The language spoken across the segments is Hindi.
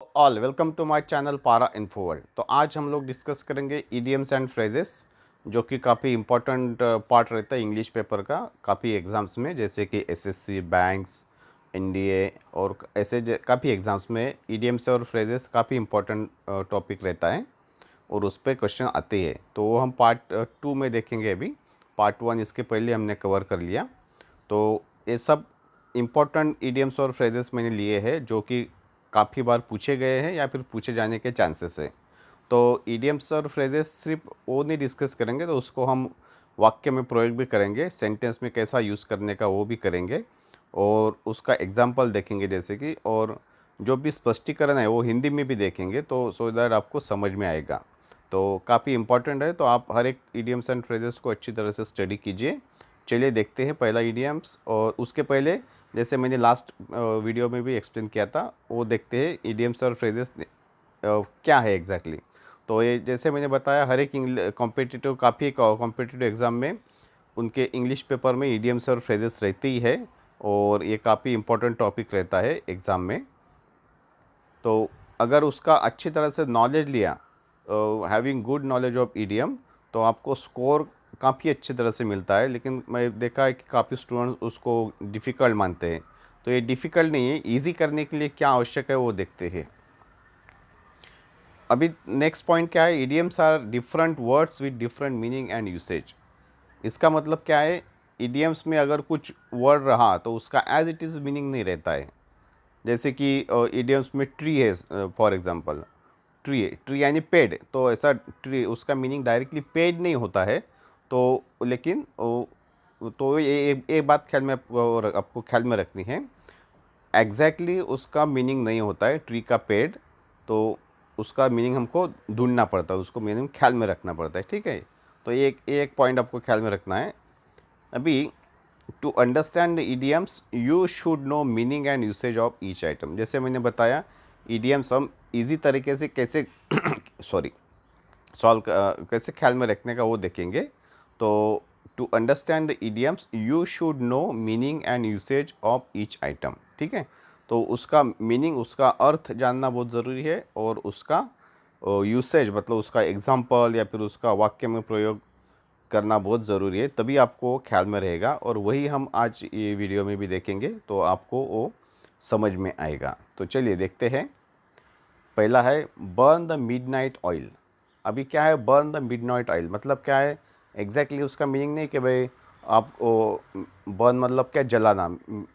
All welcome to my channel Para Info World. तो आज हम लोग डिस्कस करेंगे इडियम्स एंड फ्रेजेस, जो कि काफ़ी इम्पोर्टेंट पार्ट रहता है इंग्लिश पेपर का काफ़ी एग्ज़ाम्स में, जैसे कि एसएससी, बैंक्स, एनडीए और ऐसे काफ़ी एग्ज़ाम्स में इडियम्स और फ्रेजेस काफ़ी इम्पोर्टेंट टॉपिक रहता है और उस पर क्वेश्चन आते हैं। तो वो हम पार्ट 2 में देखेंगे। अभी पार्ट 1 इसके पहले हमने कवर कर लिया। तो ये सब इम्पोर्टेंट इडियम्स और फ्रेजेस मैंने लिए हैं जो कि काफ़ी बार पूछे गए हैं या फिर पूछे जाने के चांसेस है। तो इडियम्स और फ्रेजेस सिर्फ वो नहीं डिस्कस करेंगे, तो उसको हम वाक्य में प्रयोग भी करेंगे, सेंटेंस में कैसा यूज़ करने का वो भी करेंगे और उसका एग्जाम्पल देखेंगे जैसे कि, और जो भी स्पष्टीकरण है वो हिंदी में भी देखेंगे, तो सो दैट आपको समझ में आएगा। तो काफ़ी इम्पोर्टेंट है, तो आप हर एक इडियम्स एंड फ्रेजेस को अच्छी तरह से स्टडी कीजिए। चलिए देखते हैं पहला इडियम्स, और उसके पहले जैसे मैंने लास्ट वीडियो में भी एक्सप्लेन किया था, वो देखते हैं इडियम्स और फ्रेजेस क्या है एग्जैक्टली। तो ये जैसे मैंने बताया, हर एक कॉम्पिटिटिव काफ़ी कॉम्पिटिटिव एग्ज़ाम में उनके इंग्लिश पेपर में इडियम्स और फ्रेजेस रहती ही है और ये काफ़ी इंपॉर्टेंट टॉपिक रहता है एग्ज़ाम में। तो अगर उसका अच्छी तरह से नॉलेज लिया, having good knowledge of EDM, तो आपको स्कोर काफ़ी अच्छी तरह से मिलता है। लेकिन मैं देखा है कि काफ़ी स्टूडेंट्स उसको डिफ़िकल्ट मानते हैं। तो ये डिफ़िकल्ट नहीं है, इजी करने के लिए क्या आवश्यक है वो देखते हैं। अभी नेक्स्ट पॉइंट क्या है, idioms are different words with different meaning and usage. इसका मतलब क्या है, ईडीएम्स में अगर कुछ वर्ड रहा तो उसका एज इट इज़ मीनिंग नहीं रहता है। जैसे कि इडियम्स में ट्री है, फॉर एग्जांपल ट्री है, ट्री यानी पेड़, तो ऐसा ट्री उसका मीनिंग डायरेक्टली पेड़ नहीं होता है। तो लेकिन तो ये एक बात ख्याल में आपको ख्याल में रखनी है, एग्जैक्टली उसका मीनिंग नहीं होता है ट्री का पेड़। तो उसका मीनिंग हमको ढूंढना पड़ता है, उसको मीनिंग ख्याल में रखना पड़ता है, ठीक है। तो एक एक पॉइंट आपको ख्याल में रखना है। अभी to understand idioms you should know meaning and usage of each item. जैसे मैंने बताया, idioms हम इजी तरीके से कैसे सॉरी सॉल्व कैसे ख्याल में रखने का वो देखेंगे। तो to understand idioms you should know meaning and usage of each item, ठीक है। तो उसका मीनिंग, उसका अर्थ जानना बहुत ज़रूरी है, और उसका यूसेज मतलब उसका एग्जाम्पल या फिर उसका वाक्य में प्रयोग करना बहुत ज़रूरी है, तभी आपको ख्याल में रहेगा। और वही हम आज ये वीडियो में भी देखेंगे, तो आपको वो समझ में आएगा। तो चलिए देखते हैं। पहला है बर्न द मिडनाइट ऑयल। अभी क्या है बर्न द मिडनाइट ऑयल, मतलब क्या है एग्जैक्टली उसका मीनिंग नहीं कि भाई आप बर्न मतलब क्या, जलाना,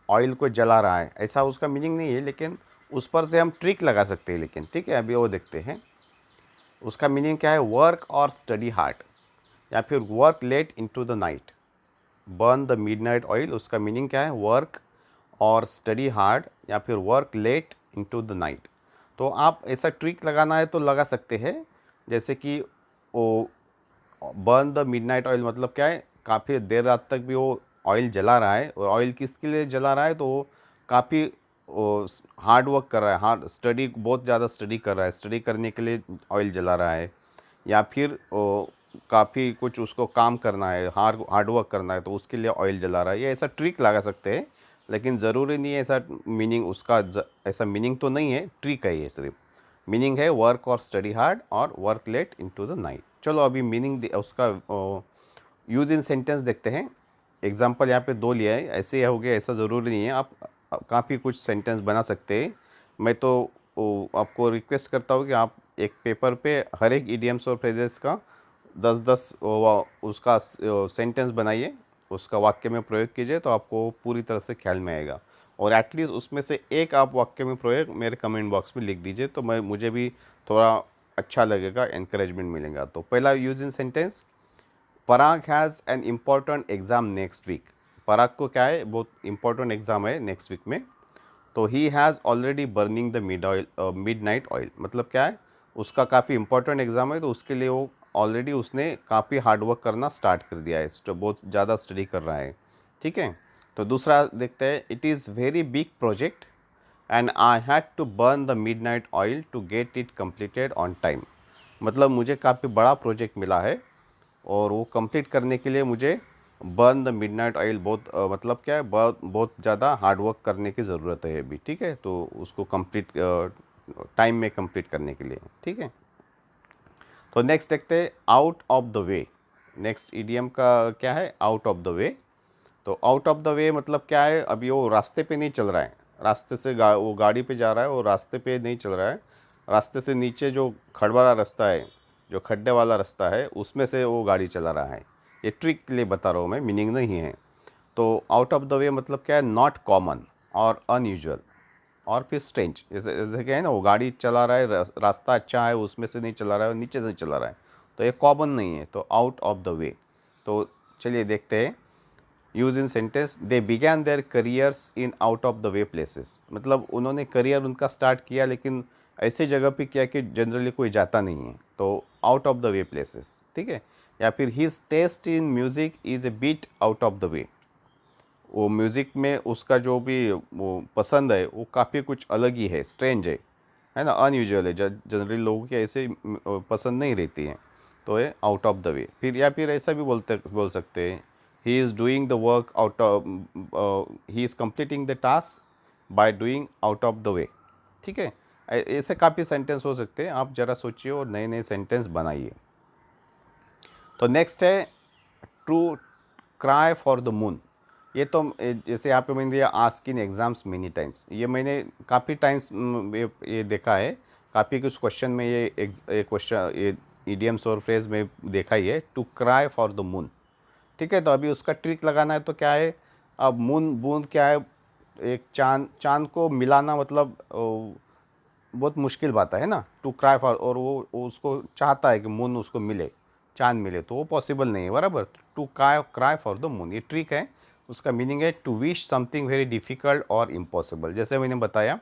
ऑयल को जला रहा है, ऐसा उसका मीनिंग नहीं है। लेकिन उस पर से हम ट्रिक लगा सकते हैं, लेकिन ठीक है अभी वो देखते हैं। उसका मीनिंग क्या है, वर्क और स्टडी हार्ड या फिर work late into the night. Burn the midnight oil, उसका मीनिंग क्या है, वर्क और स्टडी हार्ड या फिर work late into the night. तो आप ऐसा ट्रिक लगाना है तो लगा सकते हैं, जैसे कि वो बर्न द मिडनाइट ऑयल मतलब क्या है, काफ़ी देर रात तक भी वो ऑयल जला रहा है। और ऑयल किसके लिए जला रहा है, तो वो काफ़ी हार्ड वर्क कर रहा है, हार्ड स्टडी, बहुत ज़्यादा स्टडी कर रहा है, स्टडी करने के लिए ऑयल जला रहा है। या फिर काफ़ी कुछ उसको काम करना है, हार्ड वर्क करना है, तो उसके लिए ऑयल जला रहा है। ये ऐसा ट्रिक लगा सकते हैं, लेकिन ज़रूरी नहीं है ऐसा मीनिंग उसका ऐसा मीनिंग तो नहीं है, ट्रिक है ये सिर्फ। मीनिंग है वर्क और स्टडी हार्ड और work late into the night. चलो अभी मीनिंग उसका यूज इन सेंटेंस देखते हैं। एग्जाम्पल यहाँ पे दो लिया है, ऐसे ही हो गया ऐसा ज़रूरी नहीं है, आप काफ़ी कुछ सेंटेंस बना सकते हैं। मैं तो आपको रिक्वेस्ट करता हूँ कि आप एक पेपर पे हर एक इडियम्स और फ्रेजेस का 10-10 उसका सेंटेंस बनाइए, उसका वाक्य में प्रयोग कीजिए, तो आपको पूरी तरह से ख्याल में आएगा। और एटलीस्ट उसमें से एक आप वाक्य में प्रयोग मेरे कमेंट बॉक्स में लिख दीजिए, तो मुझे भी थोड़ा अच्छा लगेगा, encouragement मिलेगा। तो पहला use in sentence, Parag has an important exam next week. Parag को क्या है, बहुत इंपॉर्टेंट एग्ज़ाम है नेक्स्ट वीक में। तो he has already burning the midnight oil, मतलब क्या है, उसका काफ़ी इंपॉर्टेंट एग्ज़ाम है, तो उसके लिए वो ऑलरेडी उसने काफ़ी हार्ड वर्क करना स्टार्ट कर दिया है, बहुत ज़्यादा स्टडी कर रहा है, ठीक है। तो दूसरा देखते हैं, it is very big project and I had to burn the midnight oil to get it completed on time. मतलब मुझे काफ़ी बड़ा प्रोजेक्ट मिला है और वो कंप्लीट करने के लिए मुझे बर्न द मिडनाइट ऑयल, बहुत मतलब क्या है, बहुत बहुत ज़्यादा हार्ड वर्क करने की ज़रूरत है अभी, ठीक है। तो उसको कंप्लीट टाइम में कंप्लीट करने के लिए, ठीक है। तो नेक्स्ट देखते हैं out of the way. Next idiom का क्या है, आउट ऑफ द वे। तो आउट ऑफ द वे मतलब क्या है, अभी वो रास्ते पे नहीं चल रहा है, रास्ते से वो गाड़ी पे जा रहा है, वो रास्ते पे नहीं चल रहा है, रास्ते से नीचे जो खड़बड़ा रास्ता है, जो खड्डे वाला रास्ता है, उसमें से वो गाड़ी चला रहा है। ये ट्रिक के लिए बता रहा हूँ मैं, मीनिंग नहीं है। तो आउट ऑफ द वे मतलब क्या है, नॉट कॉमन और अनयूजुअल और फिर स्ट्रेंज। जैसे जैसे क्या है ना, वो गाड़ी चला रहा है, रास्ता अच्छा है, उसमें से नहीं चला रहा है, नीचे से चला रहा है, तो ये कॉमन नहीं है, तो आउट ऑफ द वे। तो चलिए देखते हैं। Use in sentence, they began their careers in out of the way places. मतलब उन्होंने करियर उनका स्टार्ट किया लेकिन ऐसी जगह पे किया कि जनरली कोई जाता नहीं है, तो out of the way places, ठीक है। या फिर his test in music is a bit out of the way. वो म्यूज़िक में उसका जो भी वो पसंद है वो काफ़ी कुछ अलग ही है है ना, अनयूजुअल है, जनरली लोगों की ऐसे पसंद नहीं रहती है, तो ये आउट ऑफ द वे। फिर या फिर ऐसा भी बोल सकते हैं, he is doing the work out of, he is completing the task by doing out of the वे, ठीक है। ऐसे काफ़ी सेंटेंस हो सकते हैं, आप ज़रा सोचिए और नए नए सेंटेंस बनाइए। तो नेक्स्ट है to cry for the moon. ये तो जैसे यहाँ पे मैंने दिया ask in exams many times, ये मैंने काफ़ी टाइम्स ये देखा है, काफ़ी कुछ क्वेश्चन में ये क्वेश्चन, ये इडियम्स और फ्रेज में देखा ही है, to cry for the moon, ठीक है। तो अभी उसका ट्रिक लगाना है, तो क्या है, अब मून बूंद क्या है, एक चांद, चांद को मिलाना मतलब बहुत मुश्किल बात है ना, टू क्राई फॉर, और वो उसको चाहता है कि मून उसको मिले, चांद मिले, तो वो पॉसिबल नहीं है, बराबर। To cry for the moon, ये ट्रिक है। उसका मीनिंग है to wish something very difficult और इम्पॉसिबल। जैसे मैंने बताया,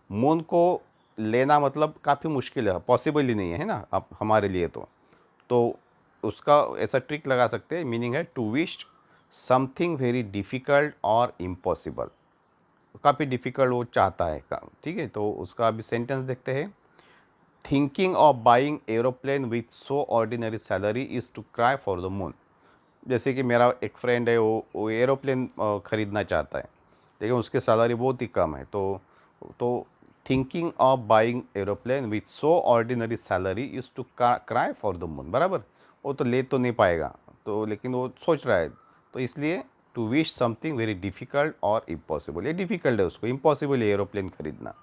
मून को लेना मतलब काफ़ी मुश्किल है, पॉसिबल ही नहीं है ना अब हमारे लिए, तो उसका ऐसा ट्रिक लगा सकते हैं, मीनिंग है to wish something very difficult और इम्पॉसिबल। काफ़ी डिफ़िकल्ट वो चाहता है काम, ठीक है। तो उसका अभी सेंटेंस देखते हैं। Thinking of buying aeroplane with so ordinary salary is to cry for the moon. जैसे कि मेरा एक फ्रेंड है, वो एरोप्लेन ख़रीदना चाहता है, लेकिन उसकी सैलरी बहुत ही कम है, तो thinking of buying aeroplane with so ordinary salary is to cry for the moon, बराबर। वो तो ले तो नहीं पाएगा, तो लेकिन वो सोच रहा है, तो इसलिए to wish something very difficult और इम्पॉसिबल, ये डिफ़िकल्ट है उसको, इम्पॉसिबल है एरोप्लेन खरीदना,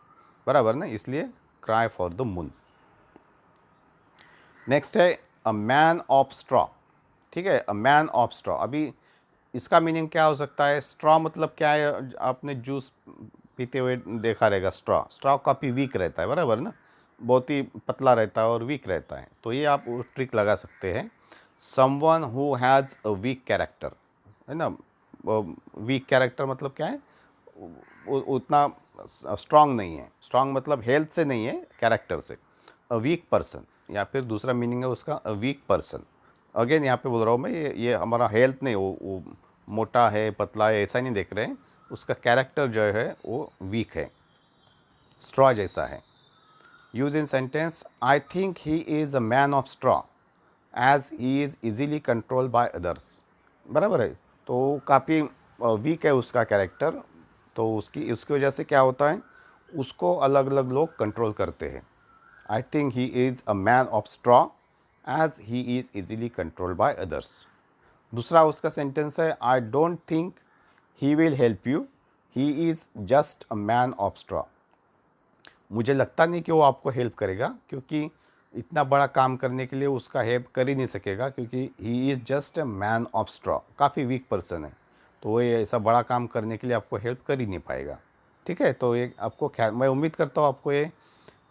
बराबर ना, इसलिए cry for the moon. Next है अ मैन ऑफ स्ट्रॉ, ठीक है, अ मैन ऑफ स्ट्रॉ। अभी इसका मीनिंग क्या हो सकता है, स्ट्रॉ मतलब क्या है, आपने जूस पीते हुए देखा रहेगा, स्ट्रॉ, स्ट्रॉ काफ़ी वीक रहता है, बराबर ना, बहुत ही पतला रहता है और वीक रहता है, तो ये आप ट्रिक लगा सकते हैं। Someone who has a weak character, है ना। वीक कैरेक्टर मतलब क्या है, उतना स्ट्रांग नहीं है, स्ट्रांग मतलब हेल्थ से नहीं है, कैरेक्टर से। अ वीक पर्सन, या फिर दूसरा मीनिंग है उसका अ वीक पर्सन। अगेन यहाँ पे बोल रहा हूँ मैं, ये हमारा हेल्थ नहीं, वो मोटा है पतला है ऐसा नहीं देख रहे हैं, उसका कैरेक्टर जो है वो वीक है, स्ट्रॉ जैसा है। Use in sentence, I think he is a man of straw as he is easily control by others, बराबर है। तो काफ़ी वीक है उसका कैरेक्टर, तो उसकी उसकी वजह से क्या होता है, उसको अलग अलग लोग कंट्रोल करते हैं। I think he is a man of straw as he is easily controlled by others. दूसरा उसका सेंटेंस है, I don't think he will help you, he is just a man of straw. मुझे लगता नहीं कि वो आपको हेल्प करेगा, क्योंकि इतना बड़ा काम करने के लिए उसका हेल्प कर ही नहीं सकेगा, क्योंकि ही is just a man of straw, काफ़ी वीक पर्सन है, तो वो ये ऐसा बड़ा काम करने के लिए आपको हेल्प कर ही नहीं पाएगा, ठीक है। तो ये आपको ख्याल, मैं उम्मीद करता हूँ आपको ये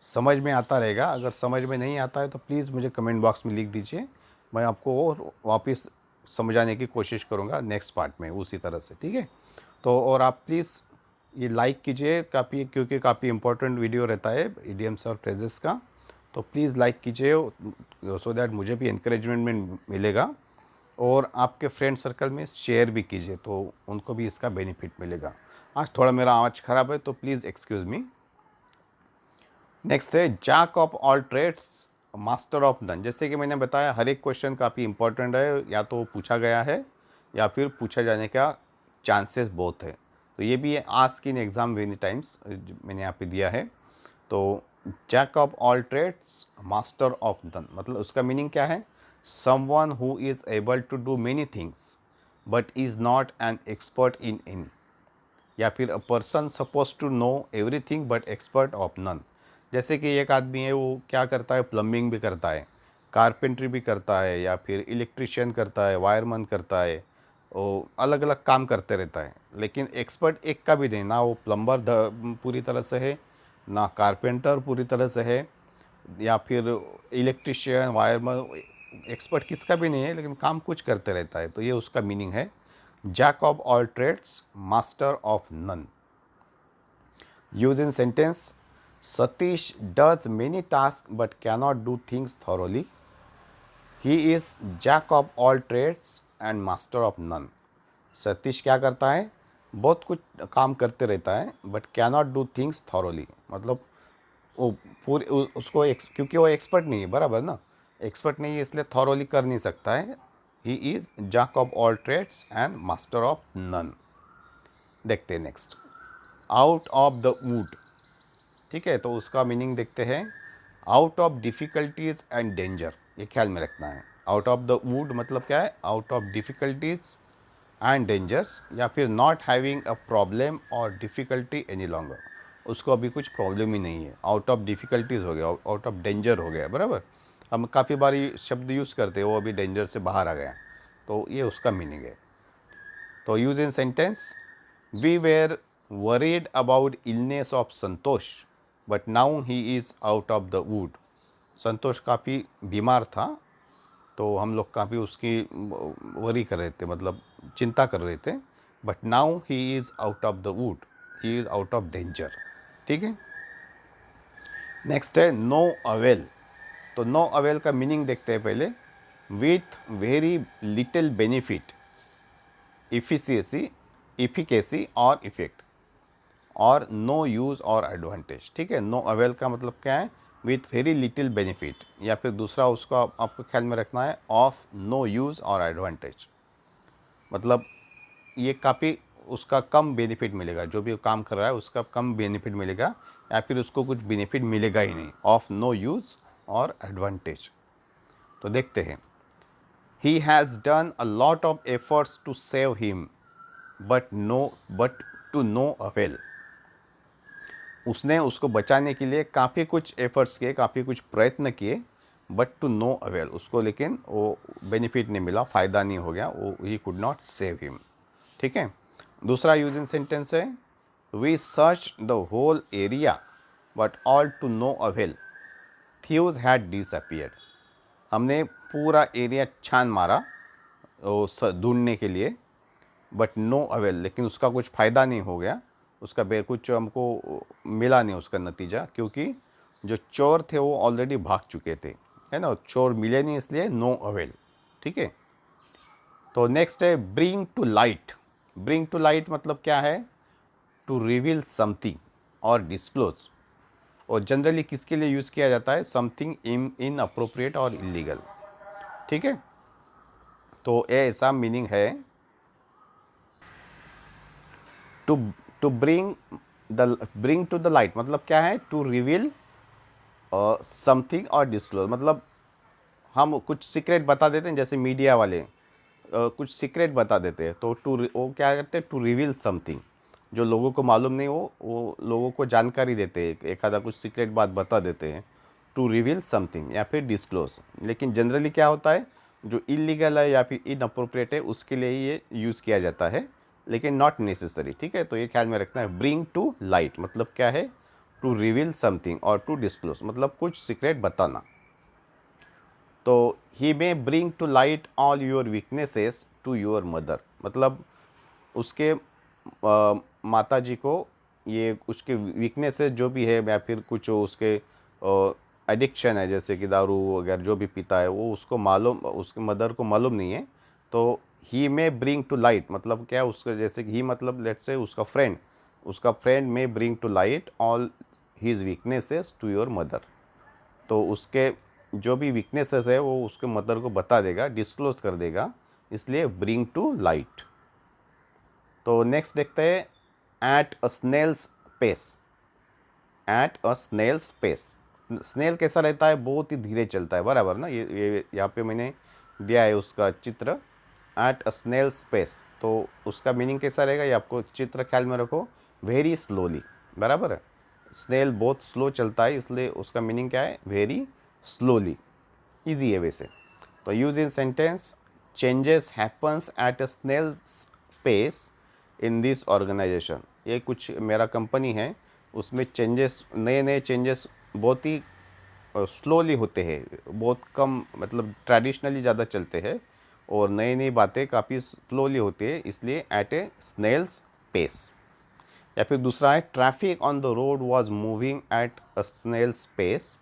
समझ में आता रहेगा। अगर समझ में नहीं आता है तो प्लीज़ मुझे कमेंट बॉक्स में लिख दीजिए, मैं आपको और वापस समझाने की कोशिश करूँगा नेक्स्ट पार्ट में उसी तरह से, ठीक है। तो और आप प्लीज़ ये लाइक कीजिए, काफ़ी, क्योंकि काफ़ी इंपॉर्टेंट वीडियो रहता है इडियम्स और फ्रेजेस का, तो प्लीज़ लाइक कीजिए, सो दैट मुझे भी इंकरेजमेंट मिलेगा, और आपके फ्रेंड सर्कल में शेयर भी कीजिए, तो उनको भी इसका बेनिफिट मिलेगा। आज थोड़ा मेरा आवाज़ ख़राब है, तो प्लीज़ एक्सक्यूज़ मी। नेक्स्ट है jack of all trades master of none. जैसे कि मैंने बताया, हर एक क्वेश्चन काफ़ी इंपॉर्टेंट है, या तो पूछा गया है या फिर पूछा जाने का चांसेस बहुत है, तो ये भी ask in exam many times मैंने यहाँ पे दिया है। तो jack of all trades master of none, मतलब उसका मीनिंग क्या है? Someone who is able to do many things but is not an expert in any, या फिर a person suppose to know everything but expert of none. जैसे कि एक आदमी है, वो क्या करता है, प्लम्बिंग भी करता है, कारपेंट्री भी करता है, या फिर इलेक्ट्रिशियन करता है, वायरमैन करता है, वो अलग अलग काम करते रहता है, लेकिन एक्सपर्ट एक का भी नहीं, ना वो प्लम्बर पूरी तरह से है, ना कारपेंटर पूरी तरह से है, या फिर इलेक्ट्रिशियन वायरमैन, एक्सपर्ट किसका भी नहीं है, लेकिन काम कुछ करते रहता है। तो ये उसका मीनिंग है, jack of all trades master of none. Use in sentence, Satish does many task but cannot do things thoroughly, he is jack of all trades and master of none. Satish क्या करता है, बहुत कुछ काम करते रहता है, but cannot do things thoroughly, मतलब वो पूरे उसको क्योंकि वो एक्सपर्ट नहीं है, बराबर ना, एक्सपर्ट नहीं है इसलिए थॉरोली कर नहीं सकता है। He is jack of all trades and master of none. देखते हैं next, out of the wood. ठीक है, तो उसका मीनिंग देखते हैं, out of difficulties and danger, ये ख्याल में रखना है। आउट ऑफ द वुड मतलब क्या है, out of difficulties and dangers, या फिर नॉट हैविंग अ प्रॉब्लम और डिफ़िकल्टी एनी लॉन्गर, उसको अभी कुछ प्रॉब्लम ही नहीं है। आउट ऑफ डिफ़िकल्टीज़ हो गया, आउट ऑफ डेंजर हो गया, बराबर। हम काफ़ी बार ये शब्द यूज़ करते हैं, वो अभी डेंजर से बाहर आ गया, तो ये उसका मीनिंग है। तो use in sentence, we were worried about illness of Santosh but now he is out of the wood. Santosh काफ़ी बीमार था, तो हम लोग काफ़ी उसकी वरी कर रहे थे, मतलब चिंता कर रहे थे, but now he is out of the would, he is out of danger. ठीक है, नेक्स्ट है नो अवेल। तो नो अवेल का मीनिंग देखते हैं पहले, with very little benefit, efficiency, efficacy और इफेक्ट, और नो यूज़ और एडवांटेज। ठीक है, नो अवेल का मतलब क्या है, विथ वेरी लिटिल बेनिफिट, या फिर दूसरा उसको आपको ख्याल में रखना है, ऑफ नो यूज़ और एडवांटेज, मतलब ये काफ़ी उसका कम बेनिफिट मिलेगा, जो भी काम कर रहा है उसका कम बेनिफिट मिलेगा, या फिर उसको कुछ बेनिफिट मिलेगा ही नहीं, ऑफ नो यूज़ और एडवांटेज। तो देखते हैं, he has done a lot of efforts to save him but to no avail. उसने उसको बचाने के लिए काफ़ी कुछ एफर्ट्स किए, काफ़ी कुछ प्रयत्न किए, बट टू नो अवेल, उसको लेकिन वो बेनिफिट नहीं मिला, फ़ायदा नहीं हो गया, वो he could not save him. ठीक है, दूसरा यूज इन सेंटेंस है, we search the whole area but all to no avail, thieves had disappeared. हमने पूरा एरिया छान मारा ढूंढने के लिए, बट नो अवेल, लेकिन उसका कुछ फ़ायदा नहीं हो गया, उसका कुछ हमको मिला नहीं उसका नतीजा, क्योंकि जो चोर थे वो ऑलरेडी भाग चुके थे, है ना, चोर मिले नहीं, इसलिए नो अवेल। ठीक है, तो नेक्स्ट है bring to light. Bring to light मतलब क्या है, टू रिवील समथिंग और डिस्क्लोज, और जनरली किसके लिए यूज़ किया जाता है, समथिंग इन अप्रोप्रिएट और इलीगल। ठीक है, तो ये ऐसा मीनिंग है, to to bring to the light मतलब क्या है, टू रिवील समथिंग और डिस्क्लोज, मतलब हम कुछ सीक्रेट बता देते हैं, जैसे मीडिया वाले कुछ सीक्रेट बता देते हैं, तो वो क्या करते हैं, टू रिवील समथिंग, जो लोगों को मालूम नहीं हो वो लोगों को जानकारी देते हैं, एक आधा कुछ सीक्रेट बात बता देते हैं, टू रिवील समथिंग या फिर डिस्क्लोज। लेकिन जनरली क्या होता है, जो इलीगल है या फिर इनअप्रोप्रिएट है उसके लिए ये यूज़ किया जाता है, लेकिन नॉट नेसेसरी। ठीक है, तो ये ख्याल में रखना है, ब्रिंग टू लाइट मतलब क्या है, टू रिवील समथिंग, और टू डिस्क्लोज मतलब कुछ सीक्रेट बताना। तो he may bring to light all your weaknesses to your mother, मतलब उसके माता जी को ये उसके वीकनेसेस जो भी है, या फिर कुछ उसके एडिक्शन है, जैसे कि दारू वगैरह जो भी पीता है, वो उसको मालूम, उसके मदर को मालूम नहीं है। तो he may bring to light मतलब क्या, उसका जैसे कि ही मतलब लेट्स से उसका friend may bring to light all his weaknesses to your mother, तो उसके जो भी वीकनेसेस है वो उसके मदर को बता देगा, डिस्क्लोज कर देगा, इसलिए ब्रिंग टू लाइट। तो नेक्स्ट देखते हैं, at a snail's pace. At a snail's pace. Snail कैसा रहता है, बहुत ही धीरे चलता है, बराबर ना। ये यहाँ पे मैंने दिया है उसका चित्र, एट अ स्नेल्स पेस। तो उसका मीनिंग कैसा रहेगा, ये आपको चित्र ख्याल में रखो, वेरी स्लोली, बराबर है। स्नेल बहुत स्लो चलता है, इसलिए उसका मीनिंग क्या है, वेरी स्लोली। ईजी है वैसे। तो use in sentence, changes happens at a snail's pace in this organisation. ये कुछ मेरा कंपनी है, उसमें चेंजेस, नए नए चेंजेस बहुत ही स्लोली होते हैं, बहुत कम, मतलब ट्रेडिशनली ज़्यादा चलते हैं, और नई नई बातें काफ़ी स्लोली होती है, इसलिए एट ए स्नेल्स पेस। या फिर दूसरा है, traffic on the road was moving at a snail's pace,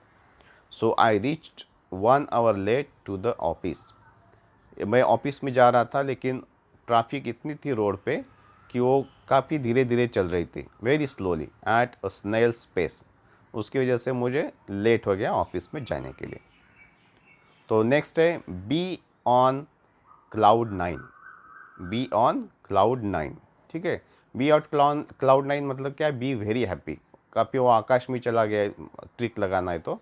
so I reached 1 hour late to the office. मैं ऑफिस में जा रहा था, लेकिन ट्रैफिक इतनी थी रोड पे कि वो काफ़ी धीरे धीरे चल रही थी, very slowly at a snail's pace. उसकी वजह से मुझे लेट हो गया ऑफिस में जाने के लिए। तो नेक्स्ट है, be on cloud nine. Be on cloud nine, ठीक है। बी ऑन क्लाउड नाइन मतलब क्या है, बी वेरी हैप्पी। काफ़ी वो आकाश में चला गया, ट्रिक लगाना है तो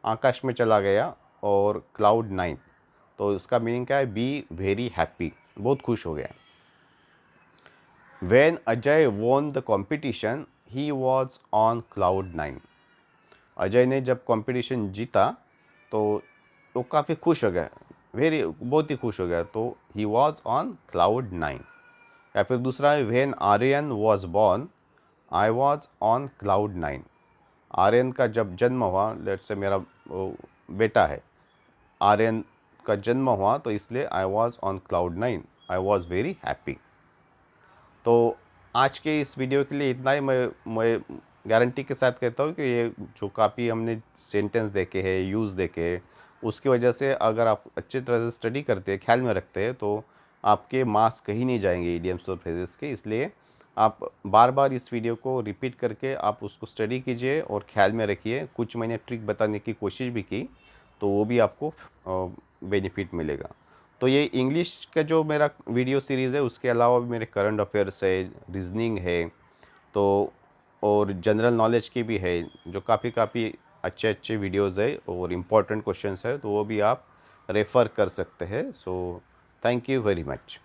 आकाश में चला गया, और क्लाउड नाइन, तो इसका मीनिंग क्या है, बी वेरी हैप्पी, बहुत खुश हो गया। When Ajay won the competition, he was on cloud nine. Ajay ने जब कंपटीशन जीता तो वो काफ़ी खुश हो गया, बहुत ही खुश हो गया, तो he was on cloud nine. या फिर दूसरा है, when Aryan was born I was on cloud nine. Aryan का जब जन्म हुआ, लेट्स से मेरा बेटा है, आर्यन का जन्म हुआ, तो इसलिए आई was on cloud nine, I was very happy. तो आज के इस वीडियो के लिए इतना ही। मैं गारंटी के साथ कहता हूँ कि ये जो काफ़ी हमने सेंटेंस देखे हैं, यूज़ देखे हैं, उसकी वजह से अगर आप अच्छी तरह से स्टडी करते हैं, ख्याल में रखते हैं, तो आपके मार्क्स कहीं नहीं जाएंगे इडियम्स और फ्रेजेस के। इसलिए आप बार बार इस वीडियो को रिपीट करके आप उसको स्टडी कीजिए और ख्याल में रखिए। कुछ मैंने ट्रिक बताने की कोशिश भी की, तो वो भी आपको बेनिफिट मिलेगा। तो ये इंग्लिश का जो मेरा वीडियो सीरीज़ है, उसके अलावा भी मेरे करंट अफेयर्स है, रीजनिंग है, तो और जनरल नॉलेज की भी है, जो काफ़ी काफ़ी अच्छे अच्छे वीडियोज़ है और इम्पोर्टेंट क्वेश्चंस है, तो वो भी आप रेफ़र कर सकते हैं। So thank you very much.